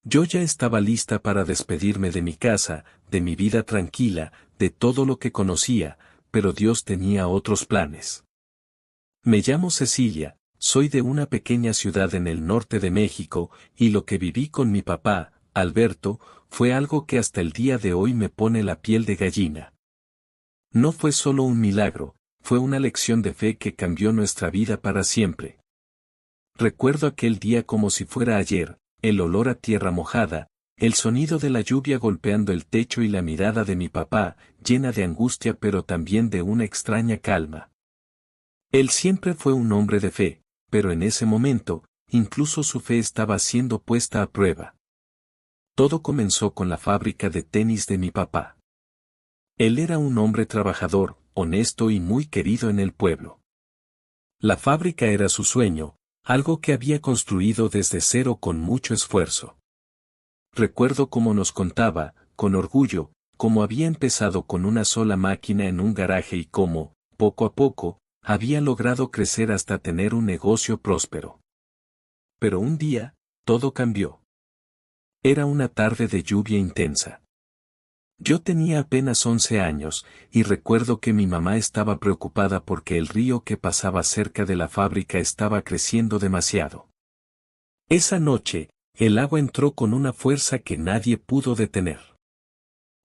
Yo ya estaba lista para despedirme de mi casa, de mi vida tranquila, de todo lo que conocía, pero Dios tenía otros planes. Me llamo Cecilia, soy de una pequeña ciudad en el norte de México, y lo que viví con mi papá, Alberto, fue algo que hasta el día de hoy me pone la piel de gallina. No fue solo un milagro, fue una lección de fe que cambió nuestra vida para siempre. Recuerdo aquel día como si fuera ayer, el olor a tierra mojada, el sonido de la lluvia golpeando el techo y la mirada de mi papá, llena de angustia pero también de una extraña calma. Él siempre fue un hombre de fe, pero en ese momento, incluso su fe estaba siendo puesta a prueba. Todo comenzó con la fábrica de tenis de mi papá. Él era un hombre trabajador, honesto y muy querido en el pueblo. La fábrica era su sueño, algo que había construido desde cero con mucho esfuerzo. Recuerdo cómo nos contaba, con orgullo, cómo había empezado con una sola máquina en un garaje y cómo, poco a poco, había logrado crecer hasta tener un negocio próspero. Pero un día, todo cambió. Era una tarde de lluvia intensa. Yo tenía apenas 11 años, y recuerdo que mi mamá estaba preocupada porque el río que pasaba cerca de la fábrica estaba creciendo demasiado. Esa noche, el agua entró con una fuerza que nadie pudo detener.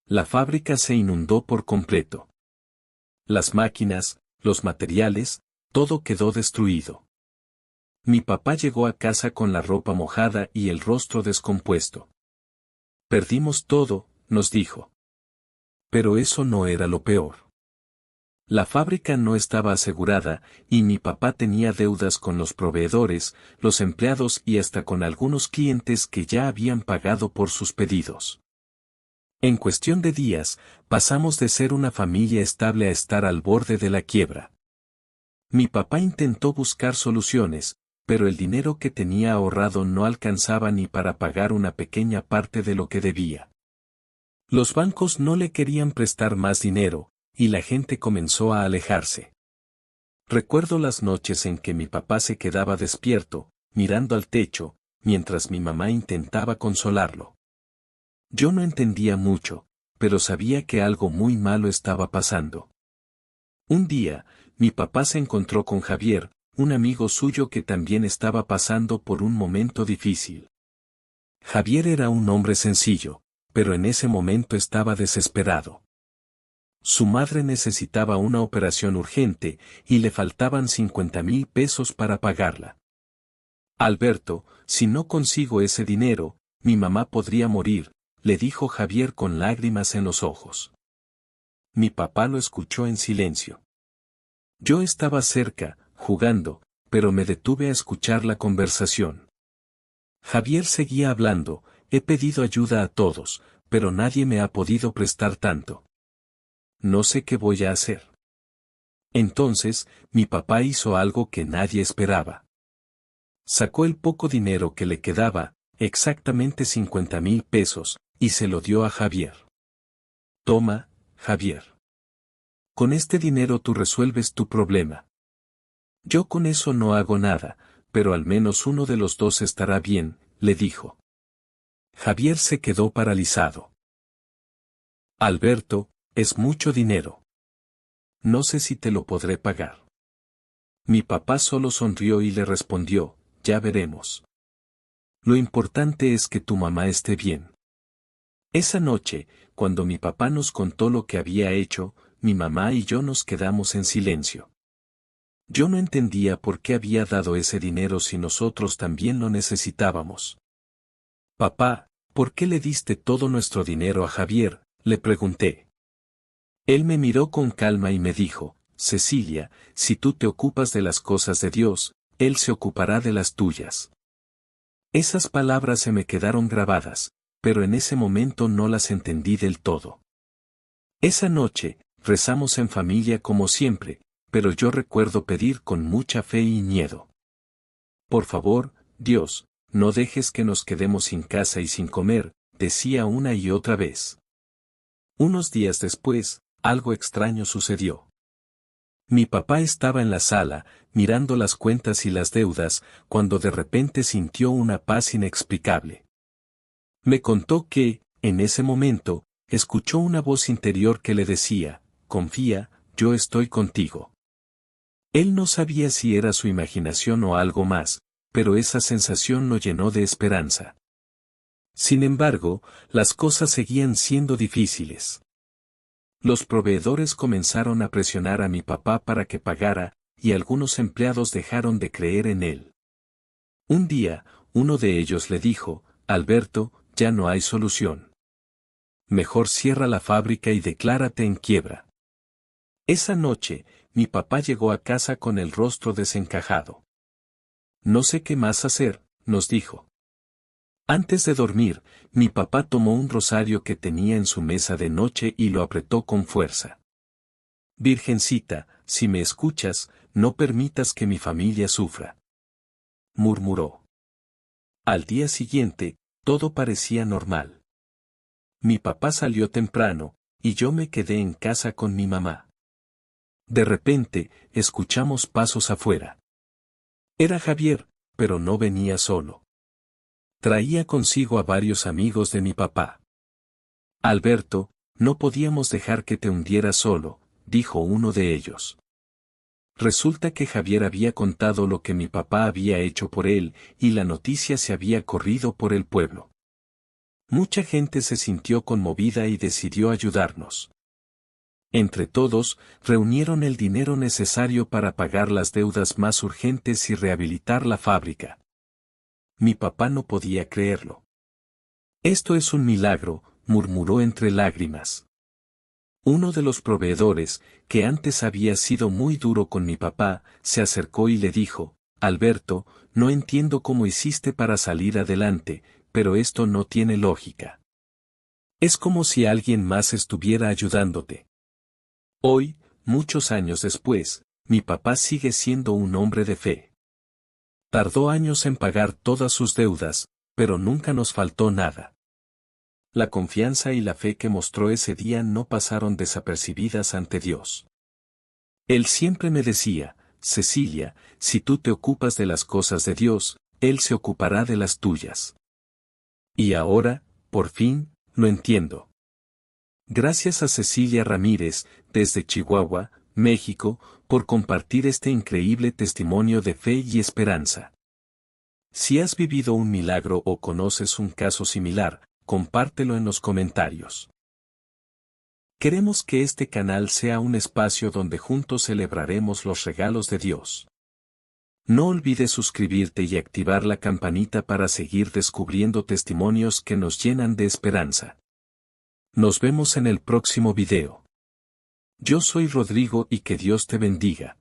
La fábrica se inundó por completo. Las máquinas, los materiales, todo quedó destruido. Mi papá llegó a casa con la ropa mojada y el rostro descompuesto. Perdimos todo, nos dijo. Pero eso no era lo peor. La fábrica no estaba asegurada, y mi papá tenía deudas con los proveedores, los empleados y hasta con algunos clientes que ya habían pagado por sus pedidos. En cuestión de días, pasamos de ser una familia estable a estar al borde de la quiebra. Mi papá intentó buscar soluciones, pero el dinero que tenía ahorrado no alcanzaba ni para pagar una pequeña parte de lo que debía. Los bancos no le querían prestar más dinero, y la gente comenzó a alejarse. Recuerdo las noches en que mi papá se quedaba despierto, mirando al techo, mientras mi mamá intentaba consolarlo. Yo no entendía mucho, pero sabía que algo muy malo estaba pasando. Un día, mi papá se encontró con Javier, un amigo suyo que también estaba pasando por un momento difícil. Javier era un hombre sencillo, pero en ese momento estaba desesperado. Su madre necesitaba una operación urgente, y le faltaban 50,000 pesos para pagarla. Alberto, si no consigo ese dinero, mi mamá podría morir, le dijo Javier con lágrimas en los ojos. Mi papá lo escuchó en silencio. Yo estaba cerca, jugando, pero me detuve a escuchar la conversación. Javier seguía hablando, he pedido ayuda a todos, pero nadie me ha podido prestar tanto. No sé qué voy a hacer. Entonces, mi papá hizo algo que nadie esperaba. Sacó el poco dinero que le quedaba, exactamente 50,000 pesos, y se lo dio a Javier. Toma, Javier. Con este dinero tú resuelves tu problema. Yo con eso no hago nada, pero al menos uno de los dos estará bien, le dijo. Javier se quedó paralizado. Alberto, es mucho dinero. No sé si te lo podré pagar. Mi papá solo sonrió y le respondió, ya veremos. Lo importante es que tu mamá esté bien. Esa noche, cuando mi papá nos contó lo que había hecho, mi mamá y yo nos quedamos en silencio. Yo no entendía por qué había dado ese dinero si nosotros también lo necesitábamos. Papá, ¿por qué le diste todo nuestro dinero a Javier?, le pregunté. Él me miró con calma y me dijo, Cecilia, si tú te ocupas de las cosas de Dios, Él se ocupará de las tuyas. Esas palabras se me quedaron grabadas, pero en ese momento no las entendí del todo. Esa noche, rezamos en familia como siempre, pero yo recuerdo pedir con mucha fe y miedo. Por favor, Dios, no dejes que nos quedemos sin casa y sin comer, decía una y otra vez. Unos días después, algo extraño sucedió. Mi papá estaba en la sala, mirando las cuentas y las deudas, cuando de repente sintió una paz inexplicable. Me contó que, en ese momento, escuchó una voz interior que le decía, confía, yo estoy contigo. Él no sabía si era su imaginación o algo más, pero esa sensación lo llenó de esperanza. Sin embargo, las cosas seguían siendo difíciles. Los proveedores comenzaron a presionar a mi papá para que pagara, y algunos empleados dejaron de creer en él. Un día, uno de ellos le dijo, Alberto, ya no hay solución. Mejor cierra la fábrica y declárate en quiebra. Esa noche, mi papá llegó a casa con el rostro desencajado. No sé qué más hacer, nos dijo. Antes de dormir, mi papá tomó un rosario que tenía en su mesa de noche y lo apretó con fuerza. Virgencita, si me escuchas, no permitas que mi familia sufra. Murmuró. Al día siguiente, todo parecía normal. Mi papá salió temprano, y yo me quedé en casa con mi mamá. De repente, escuchamos pasos afuera. Era Javier, pero no venía solo. Traía consigo a varios amigos de mi papá. Alberto, no podíamos dejar que te hundieras solo, dijo uno de ellos. Resulta que Javier había contado lo que mi papá había hecho por él, y la noticia se había corrido por el pueblo. Mucha gente se sintió conmovida y decidió ayudarnos. Entre todos, reunieron el dinero necesario para pagar las deudas más urgentes y rehabilitar la fábrica. Mi papá no podía creerlo. Esto es un milagro, murmuró entre lágrimas. Uno de los proveedores, que antes había sido muy duro con mi papá, se acercó y le dijo, Alberto, no entiendo cómo hiciste para salir adelante, pero esto no tiene lógica. Es como si alguien más estuviera ayudándote. Hoy, muchos años después, mi papá sigue siendo un hombre de fe. Tardó años en pagar todas sus deudas, pero nunca nos faltó nada. La confianza y la fe que mostró ese día no pasaron desapercibidas ante Dios. Él siempre me decía, Cecilia, si tú te ocupas de las cosas de Dios, Él se ocupará de las tuyas. Y ahora, por fin, lo entiendo. Gracias a Cecilia Ramírez, desde Chihuahua, México, por compartir este increíble testimonio de fe y esperanza. Si has vivido un milagro o conoces un caso similar, compártelo en los comentarios. Queremos que este canal sea un espacio donde juntos celebraremos los regalos de Dios. No olvides suscribirte y activar la campanita para seguir descubriendo testimonios que nos llenan de esperanza. Nos vemos en el próximo video. Yo soy Rodrigo y que Dios te bendiga.